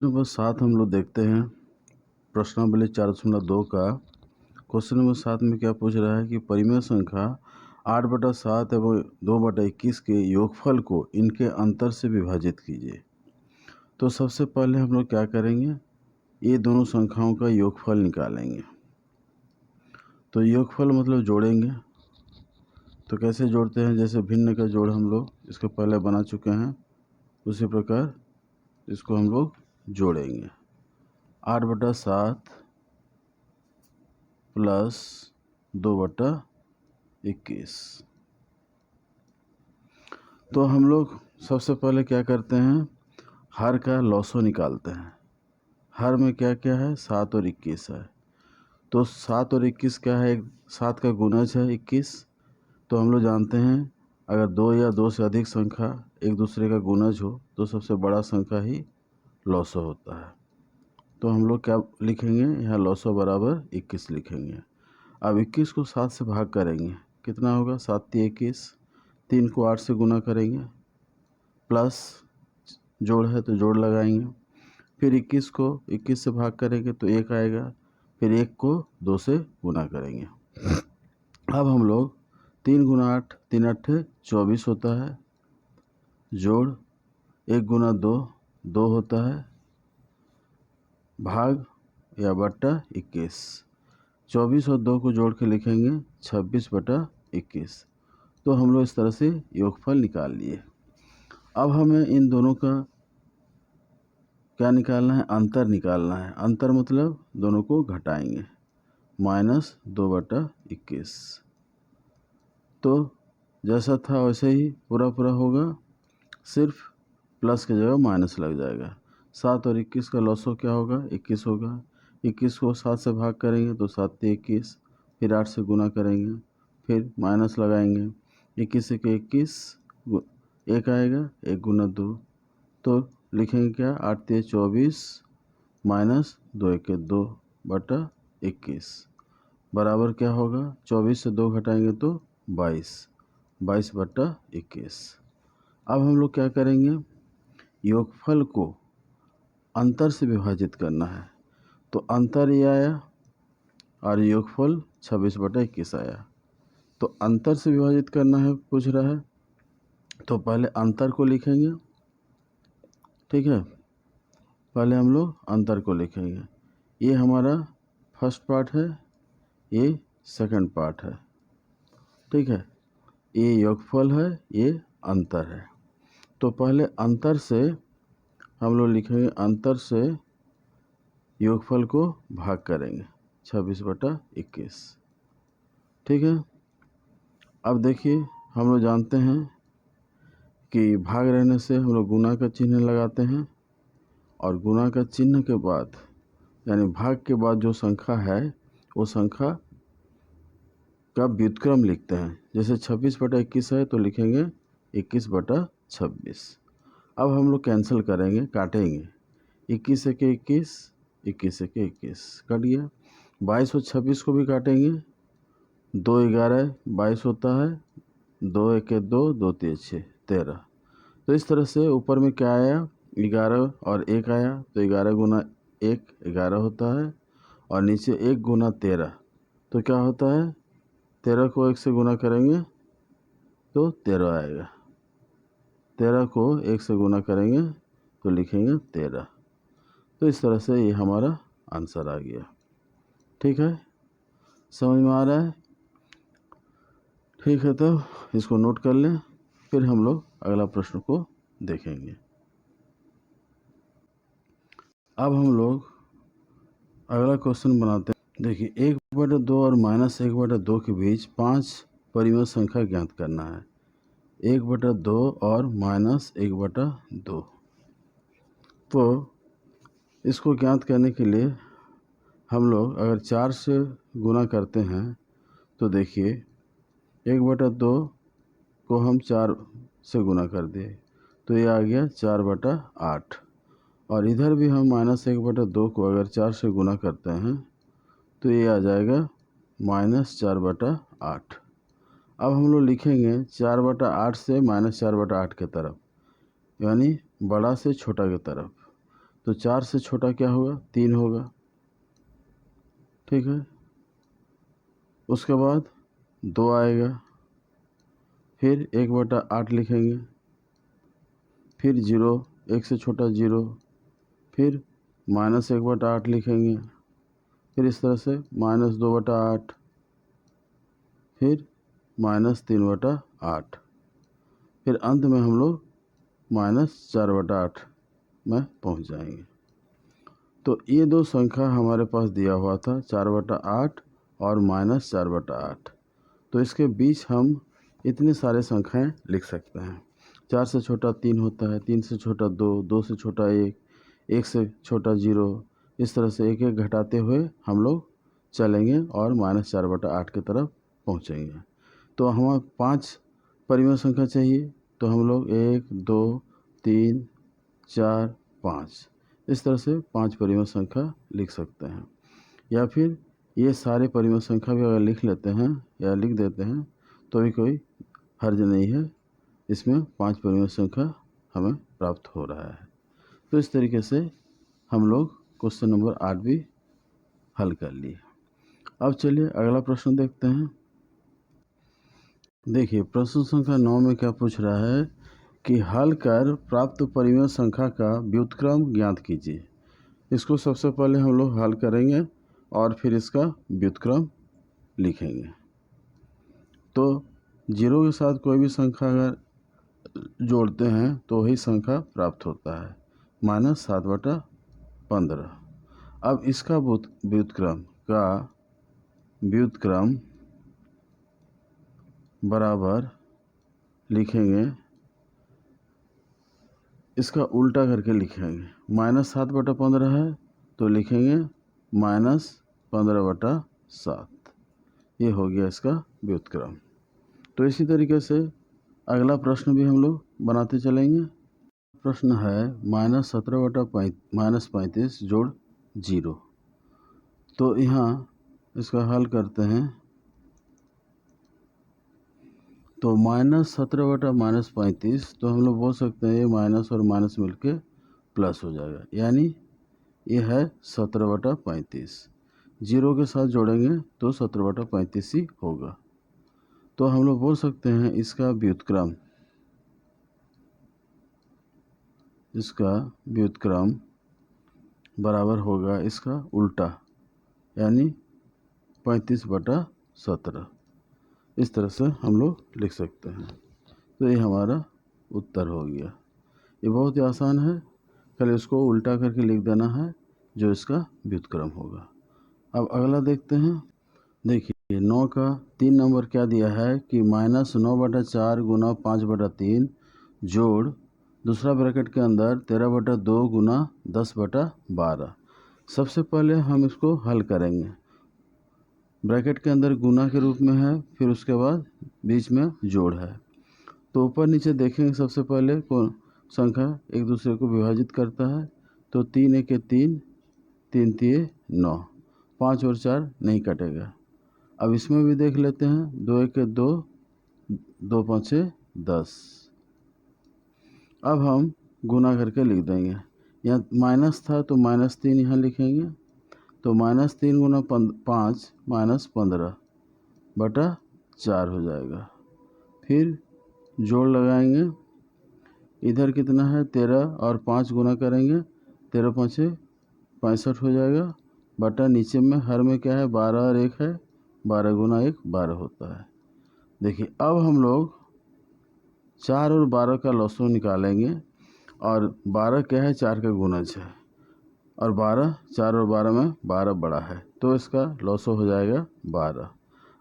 Number 7 हम लोग देखते हैं प्रश्नावली 4.2 का। क्वेश्चन नंबर 7 में क्या पूछ रहा है कि परिमेय संख्या 8/7 एवं 2/21 के योगफल को इनके अंतर से विभाजित कीजिए। तो सबसे पहले हम लोग क्या करेंगे, ये दोनों संख्याओं का योगफल निकालेंगे। तो योगफल मतलब जोड़ेंगे। तो कैसे जोड़ते हैं, जैसे भिन्न का जोड़ हम लोग इसके पहले बना चुके हैं, उसी प्रकार इसको हम लोग जोड़ेंगे। 8/7 प्लस 2/21। तो हम लोग सबसे पहले क्या करते हैं, हर का लॉसो निकालते हैं। हर में क्या क्या है, 7 और 21 है। तो 7 और 21 क्या है, 7 का गुणज है 21। तो हम लोग जानते हैं अगर 2 या 2 से अधिक संख्या एक दूसरे का गुणज हो तो सबसे बड़ा संख्या ही लॉसो होता है। तो हम लोग क्या लिखेंगे, यहाँ लॉसो बराबर 21 लिखेंगे। अब 21 को 7 से भाग करेंगे, कितना होगा, 7 × 21। 3 को 8 से गुना करेंगे, प्लस जोड़ है तो जोड़ लगाएंगे। फिर 21 को 21 से भाग करेंगे तो 1 आएगा। फिर 1 को 2 से गुना करेंगे। अब हम लोग 3 × 8, 3 8 24 होता है, जोड़ 1 × 2 2 होता है, भाग या बट्टा 21। 24 और 2 को जोड़ के लिखेंगे 26/21। तो हम लोग इस तरह से योगफल निकाल लिए। अब हमें इन दोनों का क्या निकालना है, अंतर निकालना है। अंतर मतलब दोनों को घटाएंगे, -2/21। तो जैसा था वैसे ही पूरा पूरा होगा, सिर्फ प्लस की जगह माइनस लग जाएगा। 7 और 21 का लॉसो क्या होगा, 21 होगा। 21 को 7 से भाग करेंगे तो 7 × 21, फिर 8 से गुना करेंगे, फिर माइनस लगाएंगे। 21 से 21 1 आएगा, 1 × 2। तो लिखेंगे क्या, 8 × 24 माइनस 2 × 2/21 बराबर क्या होगा, 24 से 2 घटाएंगे तो 22/21। अब हम लोग क्या करेंगे, योगफल को अंतर से विभाजित करना है। तो अंतर ये आया और योगफल 26/21 आया। तो अंतर से विभाजित करना है पूछ रहा है, तो पहले अंतर को लिखेंगे। ठीक है, पहले हम लोग अंतर को लिखेंगे। ये हमारा फर्स्ट पार्ट है, ये सेकंड पार्ट है। ठीक है, ये योगफल है, ये अंतर है। तो पहले अंतर से हम लोग लिखेंगे, अंतर से योगफल को भाग करेंगे 26/21। ठीक है, अब देखिए हम लोग जानते हैं कि भाग रहने से हम लोग गुना का चिन्ह लगाते हैं, और गुना का चिन्ह के बाद यानी भाग के बाद जो संख्या है वो संख्या का व्युत्क्रम लिखते हैं। जैसे 26/21 है तो लिखेंगे 21/26। अब हम लोग कैंसिल करेंगे, काटेंगे। 21 से 21, 21 से 21 कट गया। 22 और 26 को भी काटेंगे, 2 11 22 होता है, 2 1 2 2 3 6 13। तो इस तरह से ऊपर में क्या आया, 11 और 1 आया, तो 11 × 1 11 होता है, और नीचे 1 × 13 तो क्या होता है, 13 को 1 से गुना करेंगे तो 13 आएगा। 13 को 1 से गुना करेंगे तो लिखेंगे 13। तो इस तरह से ये हमारा आंसर आ गया। ठीक है, समझ में आ रहा है। ठीक है, तो इसको नोट कर लें, फिर हम लोग अगला प्रश्न को देखेंगे। अब हम लोग अगला क्वेश्चन बनाते हैं। देखिए, 1/2 और -1/2 के बीच 5 परिमेय संख्या ज्ञात करना है। 1/2 और -1/2। तो इसको ज्ञात करने के लिए हम लोग अगर 4 से गुना करते हैं तो देखिए 1/2 को हम 4 से गुना कर दिए तो ये आ गया 4/8। और इधर भी हम -1/2 को अगर 4 से गुना करते हैं तो ये आ जाएगा -4/8। अब हम लोग लिखेंगे 4/8 से -4/8 के तरफ, यानी बड़ा से छोटा की तरफ। तो 4 से छोटा क्या होगा, 3 होगा, ठीक है। उसके बाद 2 आएगा, फिर 1/8 लिखेंगे, फिर 0, 1 से छोटा 0, फिर -1/8 लिखेंगे, फिर इस तरह से -2/8, फिर -3/8, फिर अंत में हम लोग -4/8 में पहुंच जाएंगे। तो ये दो संख्या हमारे पास दिया हुआ था, 4/8 और -4/8। तो इसके बीच हम इतने सारे संख्याएं लिख सकते हैं। 4 से छोटा 3 होता है, 3 से छोटा 2, 2 से छोटा 1, 1 से छोटा 0, इस तरह से एक एक घटाते हुए हम लोग चलेंगे और -4/8 की तरफ पहुंचेंगे। तो हमें 5 परिमेय संख्या चाहिए, तो हम लोग 1, 2, 3, 4, 5 इस तरह से 5 परिमेय संख्या लिख सकते हैं। या फिर ये सारे परिमेय संख्या भी अगर लिख लेते हैं या लिख देते हैं तो भी कोई हर्ज नहीं है, इसमें 5 परिमेय संख्या हमें प्राप्त हो रहा है। तो इस तरीके से हम लोग क्वेश्चन नंबर 8 भी हल कर लिए। अब चलिए अगला प्रश्न देखते हैं। देखिए प्रश्न संख्या 9 में क्या पूछ रहा है कि हल कर प्राप्त परिमेय संख्या का व्युत्क्रम ज्ञात कीजिए। इसको सबसे पहले हम लोग हल करेंगे और फिर इसका व्युत्क्रम लिखेंगे। तो 0 के साथ कोई भी संख्या अगर जोड़ते हैं तो वही संख्या प्राप्त होता है, -7/15। अब इसका व्युत्क्रम बराबर लिखेंगे, इसका उल्टा करके लिखेंगे। -7/15 है तो लिखेंगे -15/7। ये हो गया इसका व्युत्क्रम। तो इसी तरीके से अगला प्रश्न भी हम लोग बनाते चलेंगे। प्रश्न है -17/-35 जोड़ 0। तो यहाँ इसका हल करते हैं। तो -17/-35 तो हम लोग बोल सकते हैं ये माइनस और माइनस मिलके प्लस हो जाएगा, यानी ये है 17/35। 0 के साथ जोड़ेंगे तो 17/35 ही होगा। तो हम लोग बोल सकते हैं इसका व्युत्क्रम बराबर होगा इसका उल्टा, यानी 35/17। इस तरह से हम लोग लिख सकते हैं। तो ये हमारा उत्तर हो गया। ये बहुत ही आसान है, खाली इसको उल्टा करके लिख देना है जो इसका व्युत्क्रम होगा। अब अगला देखते हैं। देखिए 9 का 3 नंबर क्या दिया है कि -9/4 गुना 5/3 जोड़ दूसरा ब्रैकेट के अंदर 13/2 गुना 10/12। सबसे पहले हम इसको हल करेंगे। ब्रैकेट के अंदर गुना के रूप में है, फिर उसके बाद बीच में जोड़ है। तो ऊपर नीचे देखेंगे, सबसे पहले कौन संख्या एक दूसरे को विभाजित करता है। तो 3 1 3, 3 3 9, 5 और 4 नहीं कटेगा। अब इसमें भी देख लेते हैं, 2 1 2, 2 5 10। अब हम गुना करके लिख देंगे। यहाँ माइनस था तो -3 यहाँ लिखेंगे। तो -3 गुना 5 -15/4 हो जाएगा। फिर जोड़ लगाएंगे, इधर कितना है 13 और 5 गुना करेंगे, 13 5 65 हो जाएगा। बटा नीचे में हर में क्या है 12 और 1 है, 12 गुना 1 12 होता है। देखिए अब हम लोग 4 और 12 का लॉसो निकालेंगे, और 12 क्या है 4 का गुणज है, और 12 4 और 12 में 12 बड़ा है, तो इसका लॉसो हो जाएगा 12।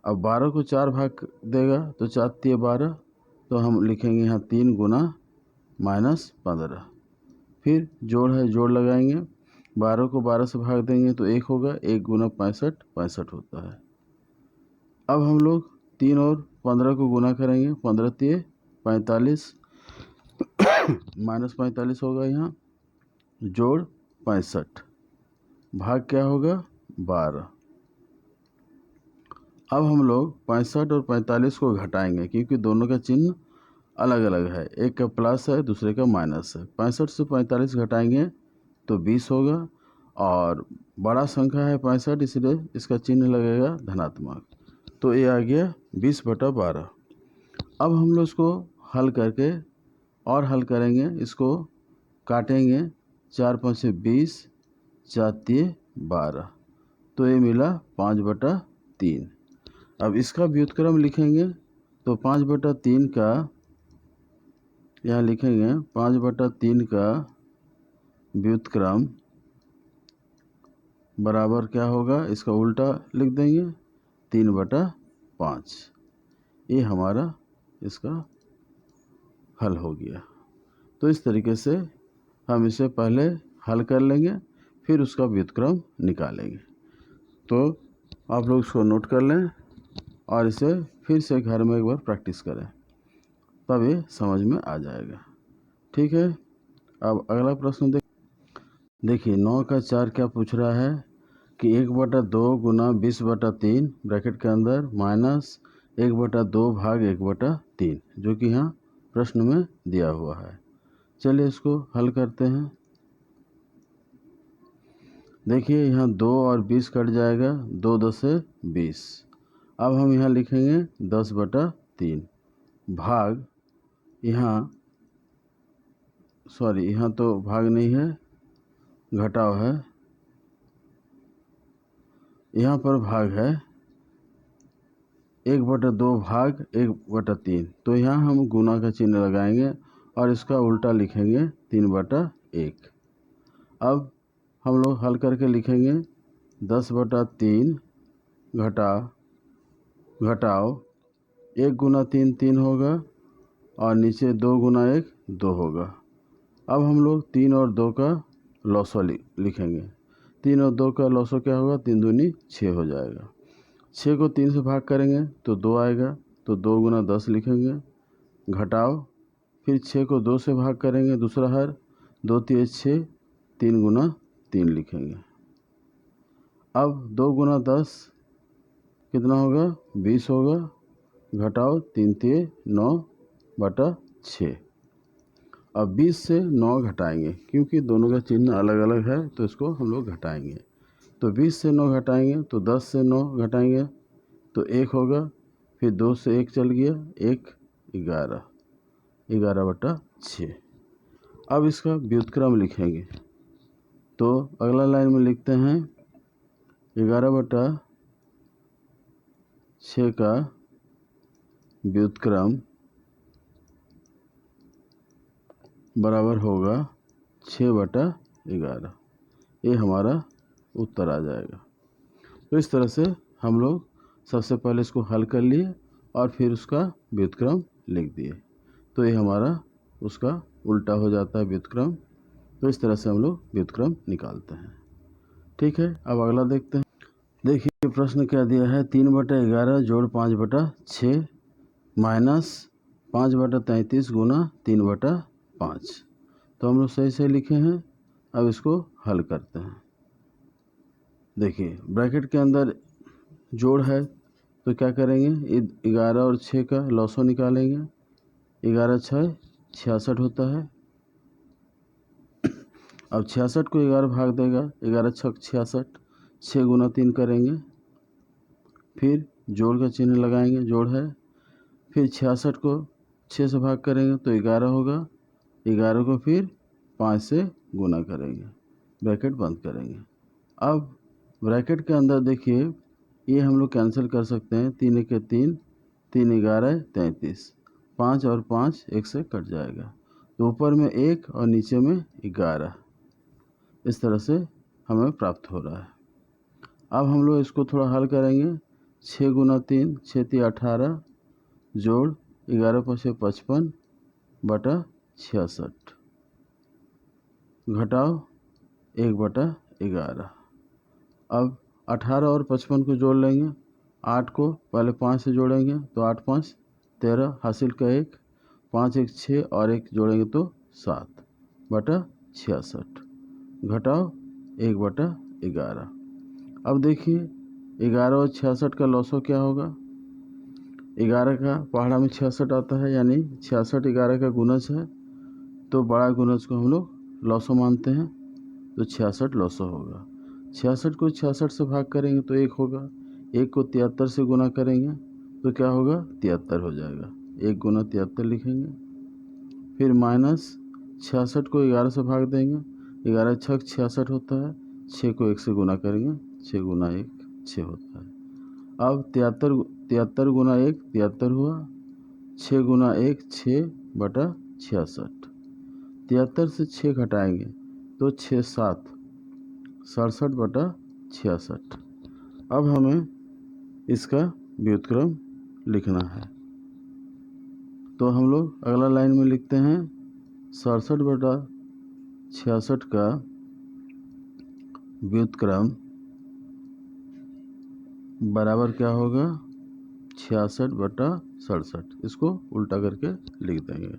अब 12 को 4 भाग देगा तो 4 3 12, तो हम लिखेंगे यहाँ 3 गुना -15। फिर जोड़ है, जोड़ लगाएंगे, 12 को 12 से भाग देंगे तो 1 होगा, 1 गुना 65 65 होता है। अब हम लोग 3 और 15 को गुना करेंगे, 15 3 45 -45 होगा यहाँ, जोड़ 65, भाग क्या होगा 12। अब हम लोग 65 और 45 को घटाएंगे, क्योंकि दोनों का चिन्ह अलग अलग है, एक का प्लस है दूसरे का माइनस है। 65 से 45 घटाएंगे तो 20 होगा, और बड़ा संख्या है 65 इसलिए इसका चिन्ह लगेगा धनात्मक। तो ये आ गया 20/12। अब हम लोग इसको हल करके और हल करेंगे, इसको काटेंगे, 4 5 20, 4 3 12, तो ये मिला 5/3। अब इसका व्युत्क्रम लिखेंगे तो 5/3 का यहाँ लिखेंगे, 5/3 का व्युत्क्रम बराबर क्या होगा, इसका उल्टा लिख देंगे 3/5। ये हमारा इसका हल हो गया। तो इस तरीके से हम इसे पहले हल कर लेंगे, फिर उसका व्युत्क्रम निकालेंगे। तो आप लोग इसको नोट कर लें और इसे फिर से घर में एक बार प्रैक्टिस करें, तब ये समझ में आ जाएगा। ठीक है, अब अगला प्रश्न देखिए 9 का 4 क्या पूछ रहा है कि 1/2 गुना 20/3 ब्रैकेट के अंदर माइनस 1/2 भाग 1/3, जो कि यहाँ प्रश्न में दिया हुआ है। चलिए इसको हल करते हैं। देखिए यहाँ 2 और 20 कट जाएगा, 2 2 से 20। अब हम यहाँ लिखेंगे 10/3 भाग, यहाँ सॉरी यहाँ तो भाग नहीं है, घटाव है, यहाँ पर भाग है 1/2 भाग 1/3। तो यहाँ हम गुना का चिन्ह लगाएंगे और इसका उल्टा लिखेंगे 3/1। अब हम लोग हल करके लिखेंगे 10/3 घटाव 1 गुना 3 3 होगा, और नीचे 2 गुना 1 2 होगा। अब हम लोग 3 और 2 का लॉसो लिखेंगे। 3 और 2 का लॉसो क्या होगा, 3 दूनी 6 हो जाएगा। 6 को 3 से भाग करेंगे तो 2 आएगा, तो 2 गुना 10 लिखेंगे। घटाव फिर 6 को 2 से भाग करेंगे, दूसरा हर 2 3 6, 3 गुना 3 लिखेंगे। अब 2 गुना 10 कितना होगा, 20 होगा। घटाओ 3 3 9/6। अब 20 से 9 घटाएंगे, क्योंकि दोनों का चिन्ह अलग अलग है तो इसको हम लोग घटाएंगे। तो 20 से 9 घटाएंगे तो 10 से 9 घटाएंगे तो 1 होगा, फिर 2 से 1 चल गया, 1 11, 11/6। अब इसका व्युत्क्रम लिखेंगे, तो अगला लाइन में लिखते हैं 11/6 का व्युत्क्रम बराबर होगा 6/11। ये हमारा उत्तर आ जाएगा। तो इस तरह से हम लोग सबसे पहले इसको हल कर लिए और फिर उसका व्युत्क्रम लिख दिए, तो ये हमारा उसका उल्टा हो जाता है व्युत्क्रम। तो इस तरह से हम लोग व्युत्क्रम निकालते हैं। ठीक है, अब अगला देखते हैं। देखिए प्रश्न क्या दिया है, 3/11 जोड़ 5/6 माइनस 5/33 गुना 3/5। तो हम लोग सही से लिखे हैं। अब इसको हल करते हैं। देखिए ब्रैकेट के अंदर जोड़ है तो क्या करेंगे, 11 और 6 का लॉसो निकालेंगे। 11 6 66 होता है। अब 66 को 11 भाग देगा, 11 6 66, 6 गुना 3 करेंगे, फिर जोड़ का चिन्ह लगाएंगे, जोड़ है। फिर 66 को 6 से भाग करेंगे तो 11 होगा, 11 को फिर 5 से गुना करेंगे, ब्रैकेट बंद करेंगे। अब ब्रैकेट के अंदर देखिए ये हम लोग कैंसिल कर सकते हैं, 3 1 3, 3 11 33, 5 और 5 1 से कट जाएगा, तो ऊपर में 1 और नीचे में 11, इस तरह से हमें प्राप्त हो रहा है। अब हम लोग इसको थोड़ा हल करेंगे। 6 गुना 3 6 3 18 जोड़ 11 5 55/66 घटाओ 1/11। अब 18 और 55 को जोड़ लेंगे। 8 को पहले 5 से जोड़ेंगे तो 8 5 13, हासिल का 1, 5 1 6 और 1 जोड़ेंगे तो 7/66 घटाओ 1/11। अब देखिए 11 और 66 का लॉसो क्या होगा, 11 का पहाड़ा में 66 आता है, यानी 66 11 का गुणज है, तो बड़ा गुणज को हम लोग लॉसो मानते हैं। तो 66 लॉसो होगा। 66 को 66 से भाग करेंगे तो 1 होगा। 1 को 73 से गुना करेंगे तो क्या होगा, 73 हो जाएगा। 1 गुना 73 लिखेंगे। फिर माइनस 66 को 11 से भाग देंगे, 11 छक 66 होता है। 6 को 1 से गुना करेंगे, 6 गुना 1 6 होता है। अब 73 गुना 1 73 हुआ। 6 गुना 1 6 बटा 66। 73 से 6 घटाएंगे तो 6 7 67 बटा 66। अब हमें इसका व्युत्क्रम लिखना है, तो हम लोग अगला लाइन में लिखते हैं 67 बटा 66 का व्युत्क्रम बराबर क्या होगा, 66 बटा 67। इसको उल्टा करके लिख देंगे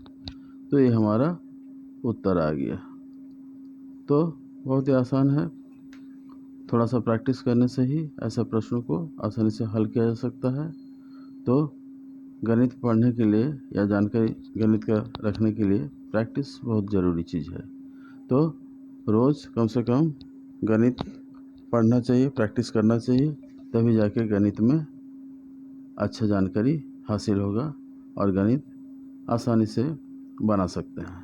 तो ये हमारा उत्तर आ गया। तो बहुत ही आसान है, थोड़ा सा प्रैक्टिस करने से ही ऐसे प्रश्नों को आसानी से हल किया जा सकता है। तो गणित पढ़ने के लिए या जानकारी गणित का रखने के लिए प्रैक्टिस बहुत ज़रूरी चीज़ है। तो रोज़ कम से कम गणित पढ़ना चाहिए, प्रैक्टिस करना चाहिए, तभी जाके गणित में अच्छा जानकारी हासिल होगा और गणित आसानी से बना सकते हैं।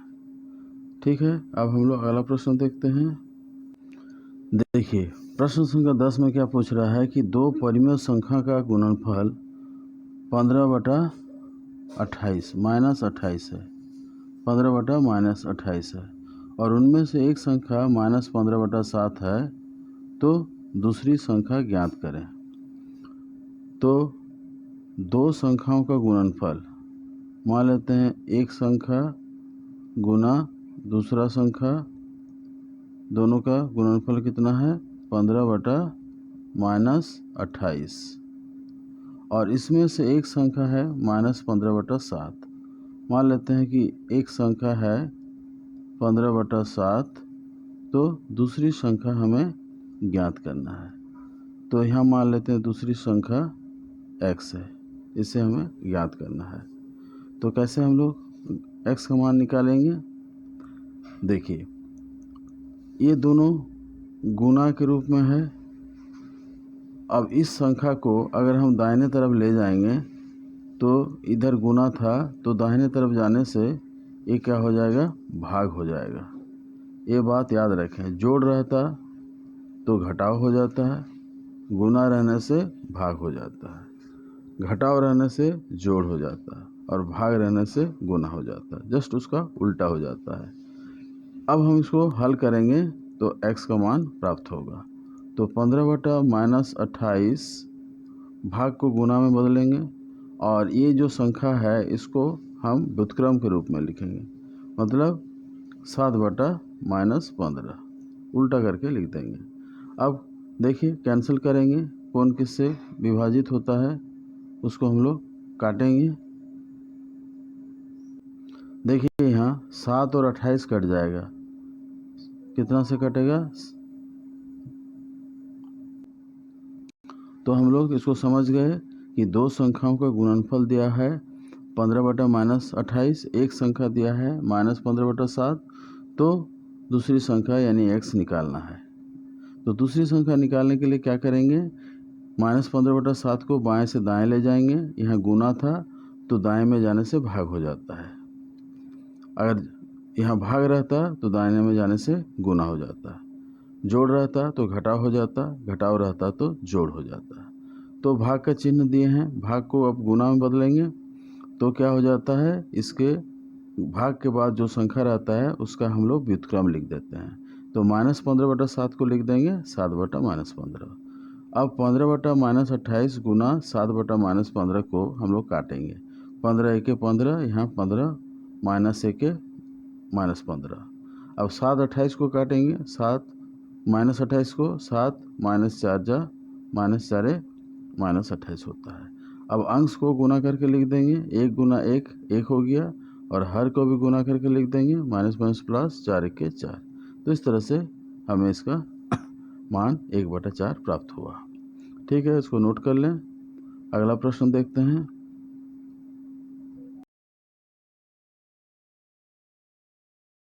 ठीक है, अब हम लोग अगला प्रश्न देखते हैं। देखिए प्रश्न संख्या 10 में क्या पूछ रहा है कि दो परिमेय संख्या का गुणनफल 15 बटा 28 माइनस 28 है। 15 बटा माइनस 28 है और उनमें से एक संख्या माइनस 15 बटा 7 है, तो दूसरी संख्या ज्ञात करें। तो दो संख्याओं का गुणनफल मान लेते हैं, एक संख्या गुना दूसरा संख्या, दोनों का गुणनफल कितना है 15 बटा माइनस 28 और इसमें से एक संख्या है माइनस 15 बटा 7। मान लेते हैं कि एक संख्या है 15 बटा 7, तो दूसरी संख्या हमें ज्ञात करना है। तो यहाँ मान लेते हैं दूसरी संख्या x है, इसे हमें ज्ञात करना है। तो कैसे हम लोग x का मान निकालेंगे, देखिए ये दोनों गुना के रूप में है। अब इस संख्या को अगर हम दाहिने तरफ ले जाएंगे तो इधर गुना था तो दाहिने तरफ जाने से ये क्या हो जाएगा, भाग हो जाएगा। ये बात याद रखें, जोड़ रहता तो घटाव हो जाता है, गुना रहने से भाग हो जाता है, घटाव रहने से जोड़ हो जाता है और भाग रहने से गुना हो जाता है, जस्ट उसका उल्टा हो जाता है। अब हम इसको हल करेंगे तो x का मान प्राप्त होगा। तो 15 बटा माइनस 28 भाग को गुना में बदलेंगे और ये जो संख्या है इसको हम व्युत्क्रम के रूप में लिखेंगे, मतलब 7 बटा माइनस 15 उल्टा करके लिख देंगे। अब देखिए कैंसिल करेंगे, कौन किससे विभाजित होता है उसको हम लोग काटेंगे। देखिए यहाँ 7 और 28 कट जाएगा, कितना से कटेगा, तो हम लोग इसको समझ गए कि दो संख्याओं का गुणनफल दिया है 15 बटा माइनस 28, एक संख्या दिया है माइनस 15 बटा 7, तो दूसरी संख्या यानी x निकालना है। तो दूसरी संख्या निकालने के लिए क्या करेंगे, माइनस 15 बटा 7 को बाएँ से दाएँ ले जाएंगे, यहाँ गुना था तो दाएँ में जाने से भाग हो जाता है, अगर यहाँ भाग रहता तो दाहिने में जाने से गुना हो जाता, जोड़ रहता तो घटाव हो जाता, घटाव रहता तो जोड़ हो जाता। तो भाग का चिन्ह दिए हैं, भाग को अब गुना में बदलेंगे तो क्या हो जाता है, इसके भाग के बाद जो संख्या रहता है उसका हम लोग व्युत्क्रम लिख देते हैं। तो माइनस 15 बटा 7 को लिख देंगे 7 बटा माइनस 15। अब 15 बटा माइनस 28 गुना 7 बटा माइनस 15 को हम लोग काटेंगे, 15 एके 15, यहाँ 15 माइनस एके माइनस 15। अब 7 28 को काटेंगे, 7 माइनस 28 को 7 माइनस 4 जा माइनस 4 माइनस 28 होता है। अब अंश को गुना करके लिख देंगे, 1 गुना 1 1 हो गया और हर को भी गुना करके लिख देंगे, माइनस माइनस प्लस 4 एके 4। तो इस तरह से हमें इसका मान 1 बटा 4 प्राप्त हुआ। ठीक है, इसको नोट कर लें। अगला प्रश्न देखते हैं।